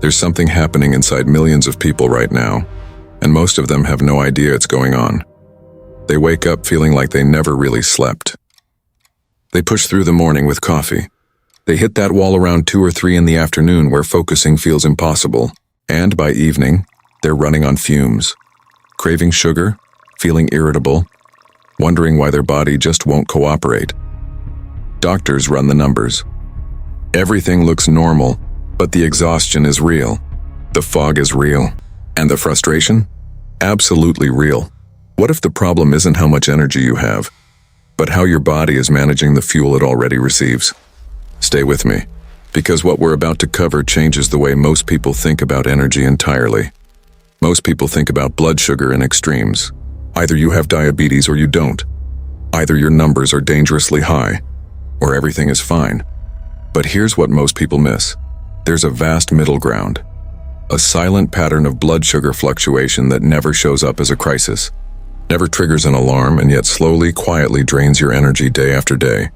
There's something happening inside millions of people right now, and most of them have no idea it's going on. They wake up feeling like they never really slept. They push through the morning with coffee. They hit that wall around 2 or 3 in the afternoon where focusing feels impossible, and by evening, they're running on fumes, craving sugar, feeling irritable, wondering why their body just won't cooperate. Doctors run the numbers. Everything looks normal, but the exhaustion is real. The fog is real. And the frustration? Absolutely real. What if the problem isn't how much energy you have, but how your body is managing the fuel it already receives? Stay with me, because what we're about to cover changes the way most people think about energy entirely. Most people think about blood sugar in extremes. Either you have diabetes or you don't. Either your numbers are dangerously high, or everything is fine. But here's what most people miss. There's a vast middle ground. A silent pattern of blood sugar fluctuation that never shows up as a crisis, never triggers an alarm, and yet slowly, quietly drains your energy day after day.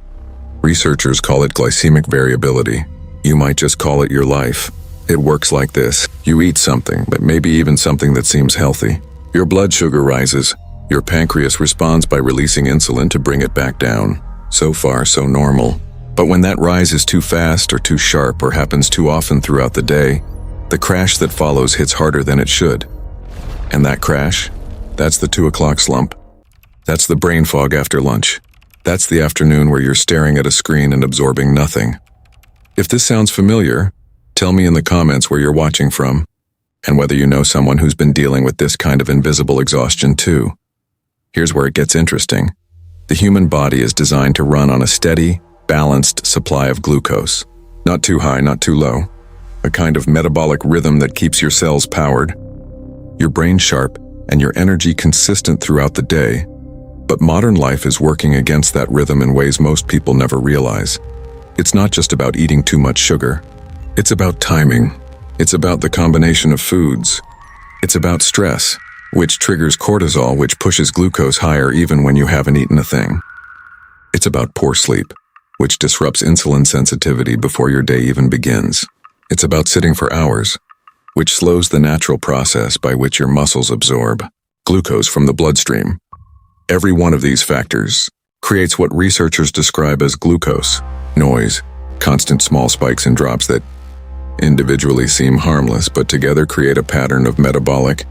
Researchers call it glycemic variability. You might just call it your life. It works like this. You eat something, but maybe even something that seems healthy. Your blood sugar rises. Your pancreas responds by releasing insulin to bring it back down. So far, so normal. But when that rise is too fast or too sharp or happens too often throughout the day, the crash that follows hits harder than it should. And that crash? That's the 2 o'clock slump. That's the brain fog after lunch. That's the afternoon where you're staring at a screen and absorbing nothing. If this sounds familiar, tell me in the comments where you're watching from, and whether you know someone who's been dealing with this kind of invisible exhaustion too. Here's where it gets interesting. The human body is designed to run on a steady, balanced supply of glucose. Not too high, not too low. A kind of metabolic rhythm that keeps your cells powered, your brain sharp, and your energy consistent throughout the day. But modern life is working against that rhythm in ways most people never realize. It's not just about eating too much sugar. It's about timing. It's about the combination of foods. It's about stress, which triggers cortisol, which pushes glucose higher even when you haven't eaten a thing. It's about poor sleep, which disrupts insulin sensitivity before your day even begins. It's about sitting for hours, which slows the natural process by which your muscles absorb glucose from the bloodstream. Every one of these factors creates what researchers describe as glucose noise, constant small spikes and drops that individually seem harmless but together create a pattern of metabolic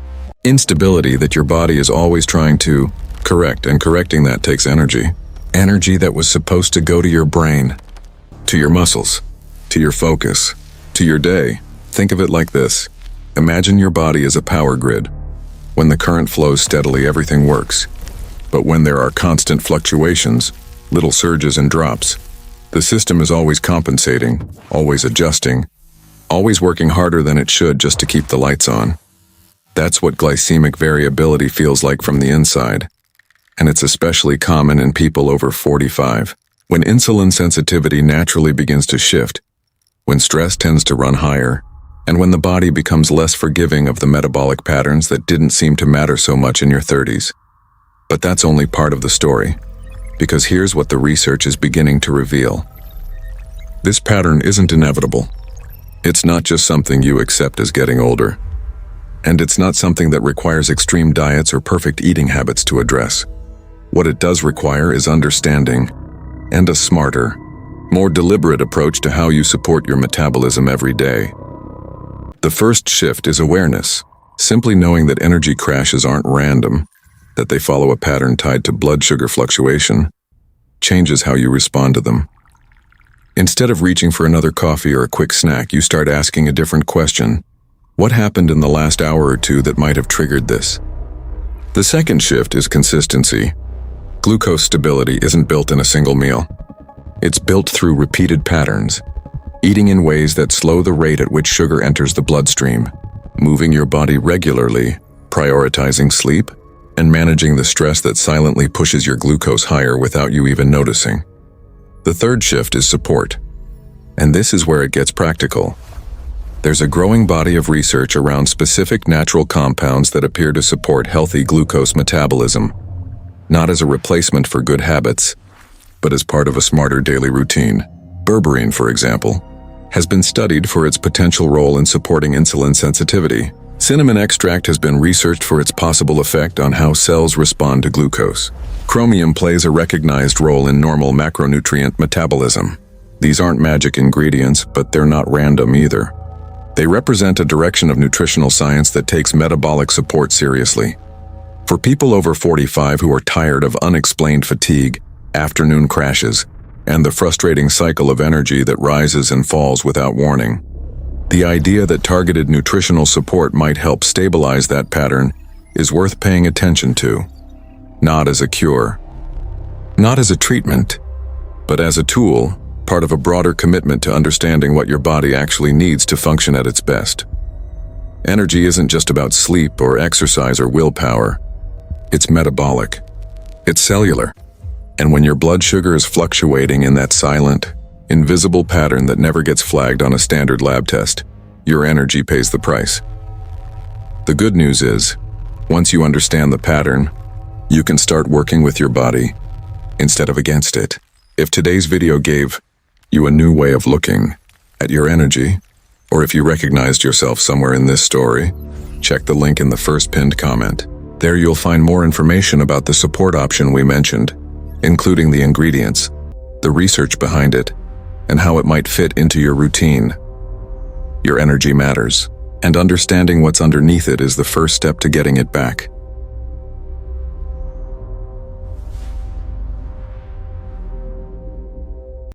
instability that your body is always trying to correct, and correcting that takes energy. Energy that was supposed to go to your brain, to your muscles, to your focus, to your day. Think of it like this. Imagine your body as a power grid. When the current flows steadily, everything works. But when there are constant fluctuations, little surges and drops, the system is always compensating, always adjusting, always working harder than it should just to keep the lights on. That's what glycemic variability feels like from the inside. And it's especially common in people over 45. When insulin sensitivity naturally begins to shift, when stress tends to run higher, and when the body becomes less forgiving of the metabolic patterns that didn't seem to matter so much in your 30s. But that's only part of the story, because here's what the research is beginning to reveal. This pattern isn't inevitable. It's not just something you accept as getting older. And it's not something that requires extreme diets or perfect eating habits to address. What it does require is understanding and a smarter, more deliberate approach to how you support your metabolism every day. The first shift is awareness, simply knowing that energy crashes aren't random, that they follow a pattern tied to blood sugar fluctuation, changes how you respond to them. Instead of reaching for another coffee or a quick snack, you start asking a different question. What happened in the last hour or two that might have triggered this? The second shift is consistency. Glucose stability isn't built in a single meal. It's built through repeated patterns, eating in ways that slow the rate at which sugar enters the bloodstream, moving your body regularly, prioritizing sleep, and managing the stress that silently pushes your glucose higher without you even noticing. The third shift is support. And this is where it gets practical. There's a growing body of research around specific natural compounds that appear to support healthy glucose metabolism, not as a replacement for good habits, but as part of a smarter daily routine. Berberine, for example, has been studied for its potential role in supporting insulin sensitivity. Cinnamon extract has been researched for its possible effect on how cells respond to glucose. Chromium plays a recognized role in normal macronutrient metabolism. These aren't magic ingredients, but they're not random either. They represent a direction of nutritional science that takes metabolic support seriously. For people over 45 who are tired of unexplained fatigue, afternoon crashes, and the frustrating cycle of energy that rises and falls without warning, the idea that targeted nutritional support might help stabilize that pattern is worth paying attention to. Not as a cure, not as a treatment, but as a tool, part of a broader commitment to understanding what your body actually needs to function at its best. Energy isn't just about sleep or exercise or willpower. It's metabolic. It's cellular. And when your blood sugar is fluctuating in that silent, invisible pattern that never gets flagged on a standard lab test, your energy pays the price. The good news is, once you understand the pattern, you can start working with your body instead of against it. If today's video gave you a new way of looking at your energy, or if you recognized yourself somewhere in this story, check the link in the first pinned comment. There you'll find more information about the support option we mentioned, including the ingredients, the research behind it, and how it might fit into your routine. Your energy matters, and understanding what's underneath it is the first step to getting it back.